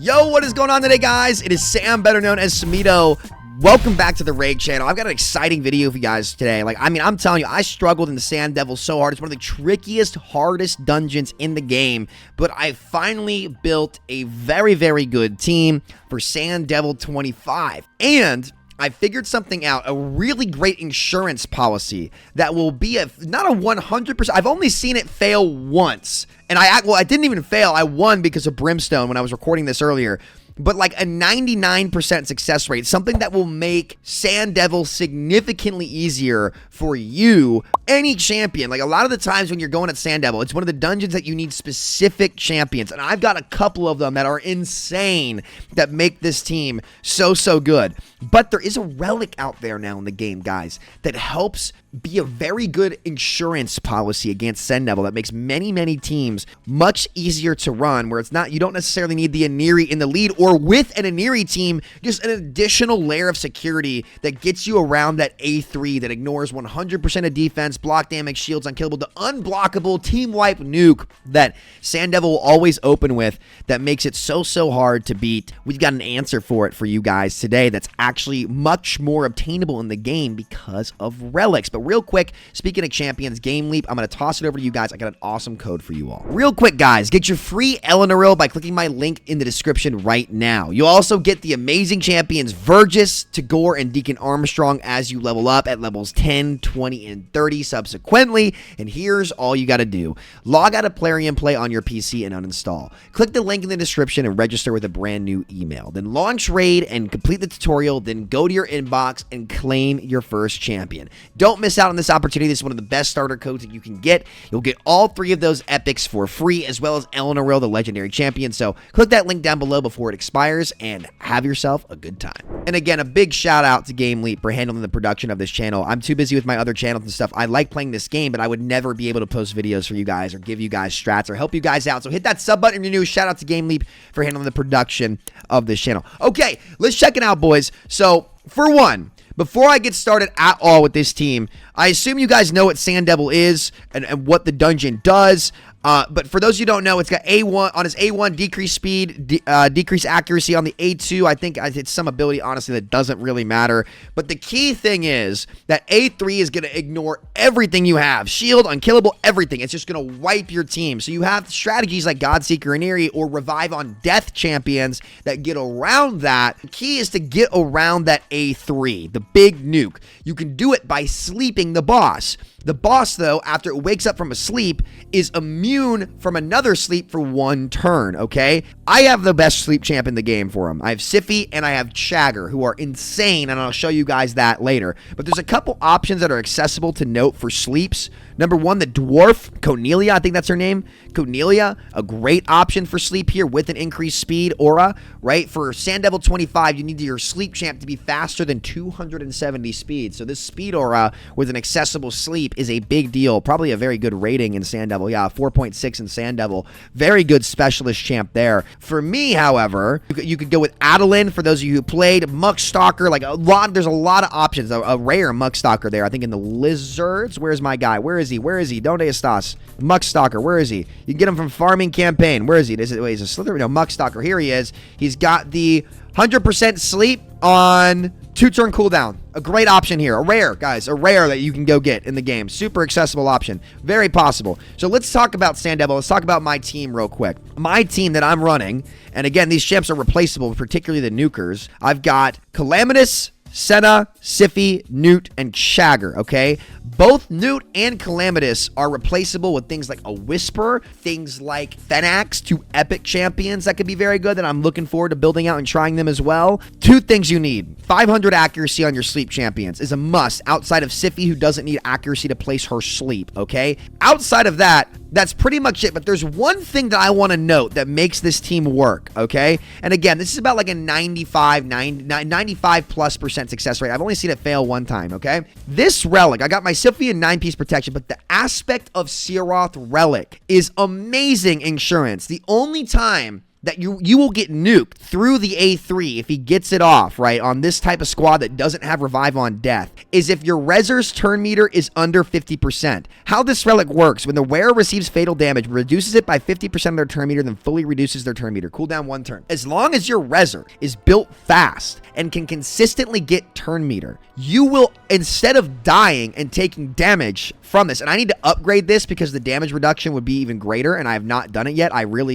Yo, what is going on today, guys? It is Sam, better known as Samito. Welcome back to the Raid channel. I've got an exciting video for you guys today. I'm telling you, I struggled in the Sand Devil so hard. It's one of the trickiest, hardest dungeons in the game, but I finally built a very, very good team for Sand Devil 25. And I figured something out, a really great insurance policy that will be not a 100%. I've only seen it fail once. And I didn't even fail. I won because of Brimstone when I was recording this earlier. But like a 99% success rate, something that will make Sand Devil significantly easier for you, any champion. Like a lot of the times when you're going at Sand Devil, it's one of the dungeons that you need specific champions. And I've got a couple of them that are insane that make this team so good. But there is a relic out there now in the game, guys, that helps be a very good insurance policy against Sand Devil that makes many teams much easier to run, where it's not, you don't necessarily need the Elenaril in the lead, or with an Elenaril team, just an additional layer of security that gets you around that A3 that ignores 100% of defense, block damage, shields, unkillable, the unblockable team wipe nuke that Sand Devil will always open with, that makes it so hard to beat. We've got an answer for it for you guys today that's actually much more obtainable in the game because of relics. But real quick, speaking of champions, Game Leap, I'm going to toss it over to you guys. I got an awesome code for you all. Real quick, guys, get your free Elenaril by clicking my link in the description right now. You'll also get the amazing champions Vergis, Tagoar, and Deacon Armstrong as you level up at levels 10, 20, and 30 subsequently. And here's all you got to do. Log out of Plarium Play on your PC and uninstall. Click the link in the description and register with a brand new email. Then launch Raid and complete the tutorial. Then go to your inbox and claim your first champion. Don't miss out on this opportunity. This is one of the best starter codes that you can get. You'll get all 3 of those epics for free, as well as Elenaril, the legendary champion. So click that link down below before it expires and have yourself a good time. And again, a big shout out to Game Leap for handling the production of this channel. I'm too busy with my other channels and stuff. I like playing this game, but I would never be able to post videos for you guys or give you guys strats or help you guys out. So hit that sub button if you're new. Shout out to Game Leap for handling the production of this channel. Okay, let's check it out, boys. So for one, before I get started at all with this team, I assume you guys know what Sand Devil is and what the dungeon does. But for those who don't know, it's got A1 on his A1, decreased speed, decreased accuracy. On the A2, I think it's some ability, honestly, that doesn't really matter. But the key thing is that A3 is going to ignore everything you have. Shield, unkillable, everything. It's just going to wipe your team. So you have strategies like Godseeker and Erie or Revive on Death champions that get around that. The key is to get around that A3, the big nuke. You can do it by sleeping the boss. The boss, though, after it wakes up from a sleep, is immune from another sleep for 1 turn, okay? I have the best sleep champ in the game for him. I have Siffy and I have Chagger, who are insane, and I'll show you guys that later. But there's a couple options that are accessible to note for sleeps. Number 1, the dwarf, Cornelia, I think that's her name. Cornelia, a great option for sleep here with an increased speed aura, right? For Sand Devil 25, you need your sleep champ to be faster than 270 speed. So this speed aura with an accessible sleep is a big deal. Probably a very good rating in Sand Devil. Yeah, 4.6 in Sand Devil. Very good specialist champ there. For me, however, you could go with Adeline for those of you who played. Muckstalker, there's a lot of options. A rare Muckstalker there, I think in the Lizards. Where's my guy? Where is he? Donde Estas? Muckstalker, where is he? You can get him from Farming Campaign. Where is he? He's a Slither? No, Muckstalker. Here he is. He's got the 100% sleep on 2-turn cooldown. A great option here. A rare, guys. A rare that you can go get in the game. Super accessible option. Very possible. So let's talk about Sand Devil. Let's talk about my team real quick. My team that I'm running, and again, these champs are replaceable, particularly the nukers. I've got Calamitous, Senna, Siffy, Newt, and Chagger, okay? Both Newt and Calamitous are replaceable with things like a Whisper, things like Fenax, 2 epic champions that could be very good that I'm looking forward to building out and trying them as well. 2 things you need. 500 accuracy on your sleep champions is a must outside of Siffy, who doesn't need accuracy to place her sleep, okay? Outside of that, that's pretty much it. But there's one thing that I want to note that makes this team work, okay? And again, this is about like a 95+% success rate. I've only seen it fail 1 time, okay? This relic, I got my Siffy and 9-piece protection, but the Aspect of Siroth relic is amazing insurance. The only time that you will get nuked through the A3 if he gets it off, right, on this type of squad that doesn't have revive on death, is if your Rezzer's turn meter is under 50%. How this relic works, when the wearer receives fatal damage, reduces it by 50% of their turn meter, then fully reduces their turn meter. Cooldown 1 turn. As long as your Rezzer is built fast and can consistently get turn meter, you will, instead of dying and taking damage from this, and I need to upgrade this because the damage reduction would be even greater, and I have not done it yet.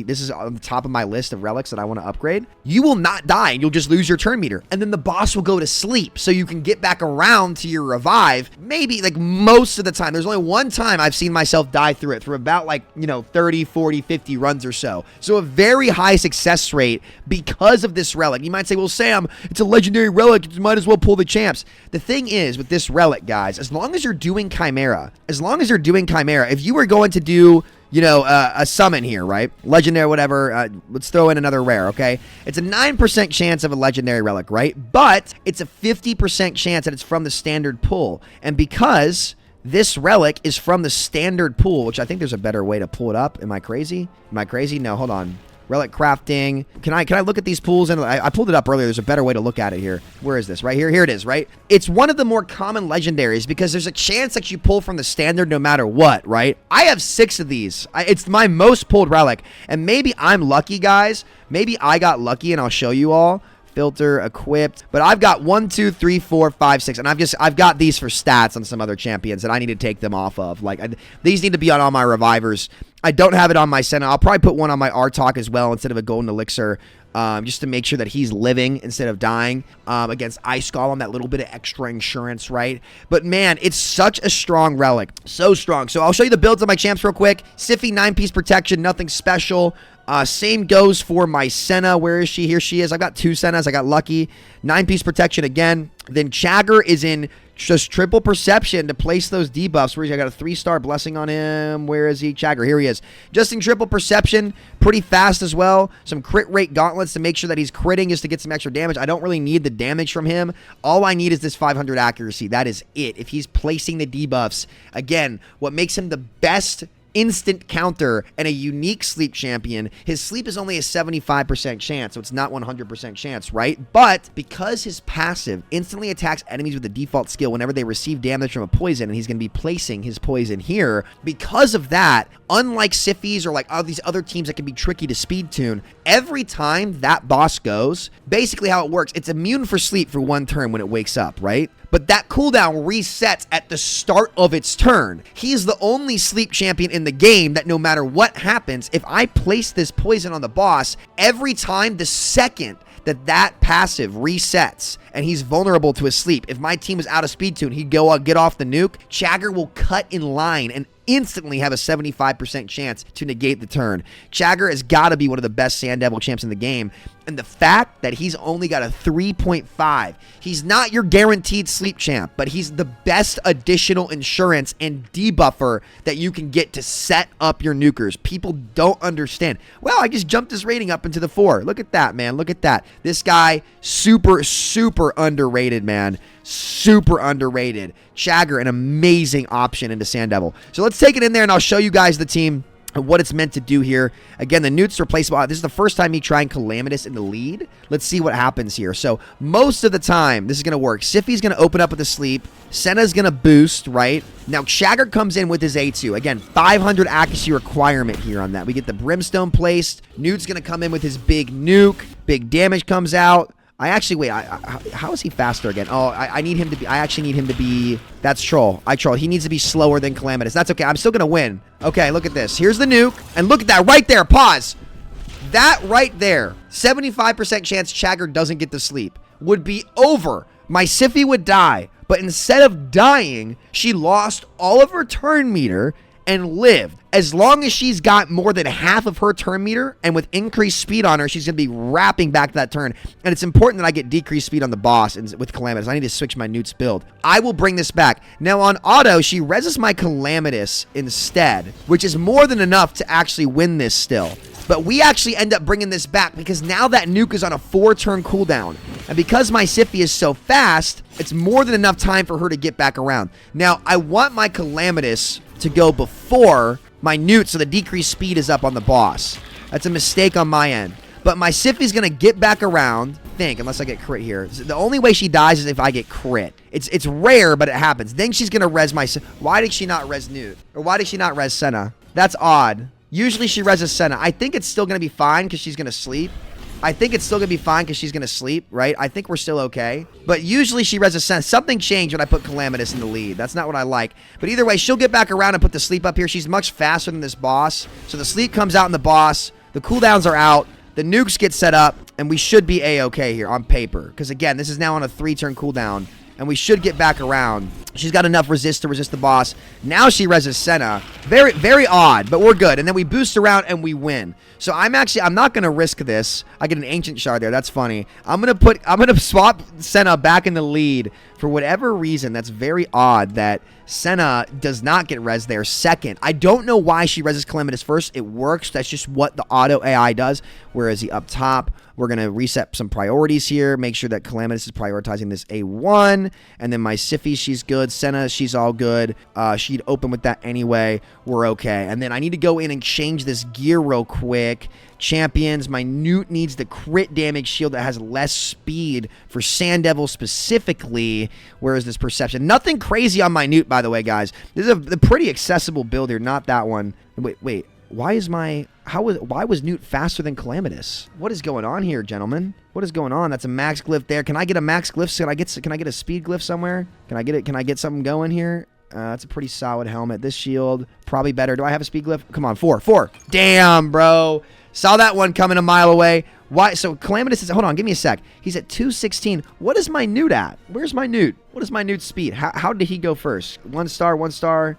This is on the top of my list of relics that I want to upgrade. You will not die, and you'll just lose your turn meter, and then the boss will go to sleep, so you can get back around to your revive, maybe, like, most of the time. There's only one time I've seen myself die through it, through about, like, 30, 40, 50 runs or so. So a very high success rate because of this relic. You might say, well, Sam, it's a legendary relic, you might as well pull the champs. The thing is, with this relic, guys, as long as you're doing Chimera, if you were going to do, a summon here, right? Legendary, whatever. Let's throw in another rare, okay? It's a 9% chance of a legendary relic, right? But it's a 50% chance that it's from the standard pool. And because this relic is from the standard pool, which I think there's a better way to pull it up. Am I crazy? No, hold on. Relic crafting. Can I look at these pools? And I pulled it up earlier. There's a better way to look at it here. Where is this? Right here. Here it is, right? It's one of the more common legendaries because there's a chance that you pull from the standard no matter what, right? I have 6 of these. It's my most pulled relic. And maybe I'm lucky, guys. Maybe I got lucky and I'll show you all. Filter, equipped, but I've got 1, 2, 3, 4, 5, 6, and I've got these for stats on some other champions that I need to take them off of. Like, these need to be on all my revivers. I don't have it on my Senna. I'll probably put one on my Artok as well instead of a golden elixir, just to make sure that he's living instead of dying against Ice Golem, that little bit of extra insurance, right? But man, it's such a strong relic, so strong. So I'll show you the builds of my champs real quick. Siphi, 9-piece protection, nothing special. Same goes for my Senna. Where is she? Here she is. I've got 2 Sennas. I got lucky. 9-piece protection again. Then Chagger is in just triple perception to place those debuffs. Where is he? I got a 3-star blessing on him. Where is he? Chagger. Here he is. Just in triple perception. Pretty fast as well. Some crit rate gauntlets to make sure that he's critting just to get some extra damage. I don't really need the damage from him. All I need is this 500 accuracy. That is it. If he's placing the debuffs, again, what makes him the best instant counter and a unique sleep champion, his sleep is only a 75% chance, so it's not 100% chance, right? But because his passive instantly attacks enemies with the default skill whenever they receive damage from a poison, and he's going to be placing his poison here, because of that, unlike Siphies or like all these other teams that can be tricky to speed tune, every time that boss goes, basically how it works, it's immune for sleep for 1 turn when it wakes up, right? But that cooldown resets at the start of its turn. He's the only sleep champion in the game that no matter what happens, if I place this poison on the boss, every time the second that passive resets and he's vulnerable to his sleep, if my team is out of speed tune, he'd go get off the nuke, Chagger will cut in line and instantly have a 75% chance to negate the turn. Chagger has got to be one of the best Sand Devil champs in the game, and the fact that he's only got a 3.5, he's not your guaranteed sleep champ, but he's the best additional insurance and debuffer that you can get to set up your nukers. People don't understand. Well, I just jumped his rating up into the 4. Look at that, man. Look at that. This guy, super underrated, man. Super underrated. Chagger, an amazing option into Sand Devil. So let's take it in there and I'll show you guys the team and what it's meant to do here. Again, the Newt's replaceable. This is the first time me trying Calamitous in the lead. Let's see what happens here. So most of the time, this is going to work. Siphi's going to open up with a sleep. Senna's going to boost, right? Now, Chagger comes in with his A2. Again, 500 accuracy requirement here on that. We get the Brimstone placed. Newt's going to come in with his big nuke. Big damage comes out. I actually, wait, how is he faster again? Oh, I need him to be, I actually need him to be, that's Troll. I troll. He needs to be slower than Calamitous. That's okay. I'm still going to win. Okay, look at this. Here's the nuke. And look at that right there. Pause. That right there, 75% chance Chagger doesn't get to sleep, would be over. My Siphi would die. But instead of dying, she lost all of her turn meter and lived. As long as she's got more than half of her turn meter and with increased speed on her, she's going to be wrapping back that turn. And it's important that I get decreased speed on the boss and with Calamitous. I need to switch my Newt's build. I will bring this back. Now on auto, she reses my Calamitous instead, which is more than enough to actually win this still. But we actually end up bringing this back because now that nuke is on a 4-turn cooldown. And because my Siphi is so fast, it's more than enough time for her to get back around. Now, I want my Calamitous to go before my Newt so the decreased speed is up on the boss. That's a mistake on my end. But my Siphi's going to get back around, unless I get crit here. The only way she dies is if I get crit. It's rare, but it happens. Then she's going to res my... Why did she not res Newt? Or why did she not res Senna? That's odd. Usually she reses Senna. I think it's still going to be fine because she's going to sleep. I think it's still going to be fine because she's going to sleep, right? I think we're still okay. But usually she reses Senna. Something changed when I put Calamitous in the lead. That's not what I like. But either way, she'll get back around and put the sleep up here. She's much faster than this boss. So the sleep comes out in the boss. The cooldowns are out. The nukes get set up. And we should be A-okay here on paper. Because again, this is now on a 3-turn cooldown. And we should get back around. She's got enough resist to resist the boss. Now she reses Senna. Very, very odd, but we're good. And then we boost around and we win. So I'm not going to risk this. I get an Ancient Shard there. That's funny. I'm going to swap Senna back in the lead for whatever reason. That's very odd that Senna does not get res there second. I don't know why she reses Calamitous first. It works. That's just what the auto AI does. Whereas the up top, we're going to reset some priorities here. Make sure that Calamitous is prioritizing this A1. And then my Siphi, she's good. Senna, she's all good. She'd open with that anyway. We're okay. And then I need to go in and change this gear real quick. Champions, my Newt needs the crit damage shield that has less speed for Sand Devil specifically. Where is this Perception? Nothing crazy on my Newt, by the way, guys. This is a pretty accessible build here, not that one. Wait. Why was Newt faster than Calamitous? What is going on here, gentlemen? What is going on? That's a max glyph there. Can I get a max glyph? Can I get a speed glyph somewhere? Can I get it? Can I get something going here? That's a pretty solid helmet. This shield, probably better. Do I have a speed glyph? Come on, 4. Damn, bro. Saw that one coming a mile away. Why? So Calamitous is... Hold on, give me a sec. He's at 216. What is my Newt at? Where's my Newt? What is my Newt's speed? How did he go first? 1 star, 1 star.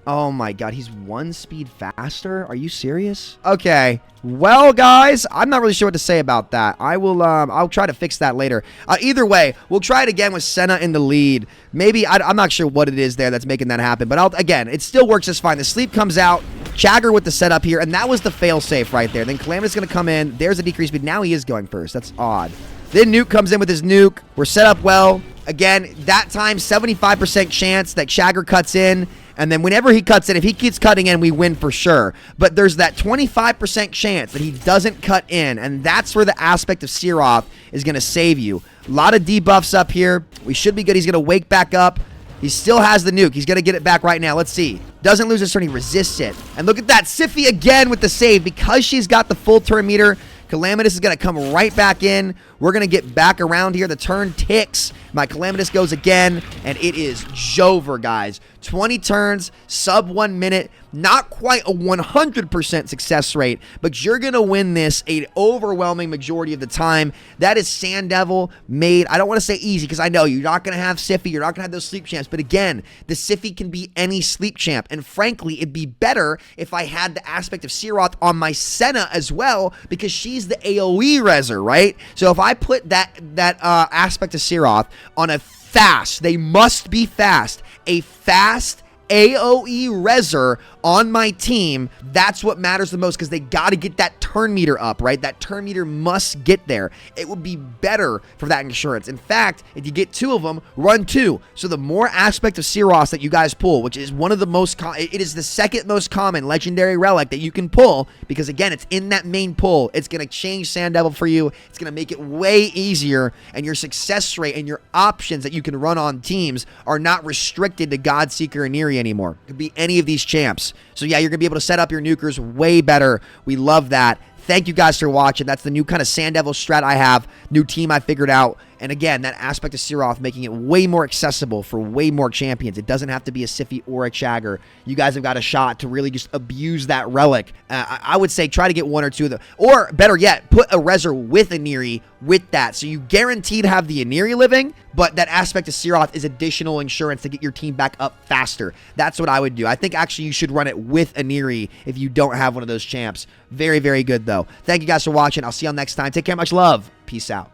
Oh my god, he's 1 speed faster? Are you serious? Okay. Well, guys, I'm not really sure what to say about that. I'll try to fix that later. Either way, we'll try it again with Senna in the lead. Maybe, I'm not sure what it is there that's making that happen, but again, it still works just fine. The sleep comes out, Chagger with the setup here, and that was the fail-safe right there. Then Calamitous is going to come in. There's a decreased speed. Now he is going first. That's odd. Then Nuke comes in with his nuke. We're set up well. Again, that time, 75% chance that Chagger cuts in. And then whenever he cuts in, if he keeps cutting in, we win for sure. But there's that 25% chance that he doesn't cut in. And that's where the Aspect of Siroth is going to save you. A lot of debuffs up here. We should be good. He's going to wake back up. He still has the nuke. He's going to get it back right now. Let's see. Doesn't lose his turn. He resists it. And look at that. Siphi again with the save. Because she's got the full turn meter, Calamitous is going to come right back in. We're going to get back around here. The turn ticks. My Calamitous goes again. And it is Jover, guys. 20 turns, sub 1 minute. Not quite a 100% success rate, but you're going to win this an overwhelming majority of the time. That is Sand Devil made. I don't want to say easy because I know you're not going to have Siphi. You're not going to have those sleep champs. But again, the Siphi can be any sleep champ. And frankly, it'd be better if I had the Aspect of Siroth on my Senna as well because she's the AoE reser, right? So if I put that Aspect of Siroth on a fast, they must be fast, a fast AoE reser on my team, that's what matters the most because they got to get that turn meter up, right? That turn meter must get there. It would be better for that insurance. In fact, if you get 2 of them, run 2. So the more Aspect of Siroth that you guys pull, which is one of the most, it is the second most common legendary relic that you can pull because again, it's in that main pull. It's going to change Sand Devil for you. It's going to make it way easier and your success rate and your options that you can run on teams are not restricted to Godseeker and Neri anymore. It could be any of these champs. So yeah, you're going to be able to set up your nukers way better. We love that. Thank you guys for watching. That's the new kind of Sand Devil strat I have. New team I figured out. And again, that Aspect of Siroth making it way more accessible for way more champions. It doesn't have to be a Siphi or a Chagger. You guys have got a shot to really just abuse that relic. I would say try to get 1 or 2 of them. Or better yet, put a reser with a Neri with that. So you guaranteed have the Neri living, but that Aspect of Siroth is additional insurance to get your team back up faster. That's what I would do. I think actually you should run it with a Neri if you don't have one of those champs. Very, very good though. Thank you guys for watching. I'll see y'all next time. Take care. Much love. Peace out.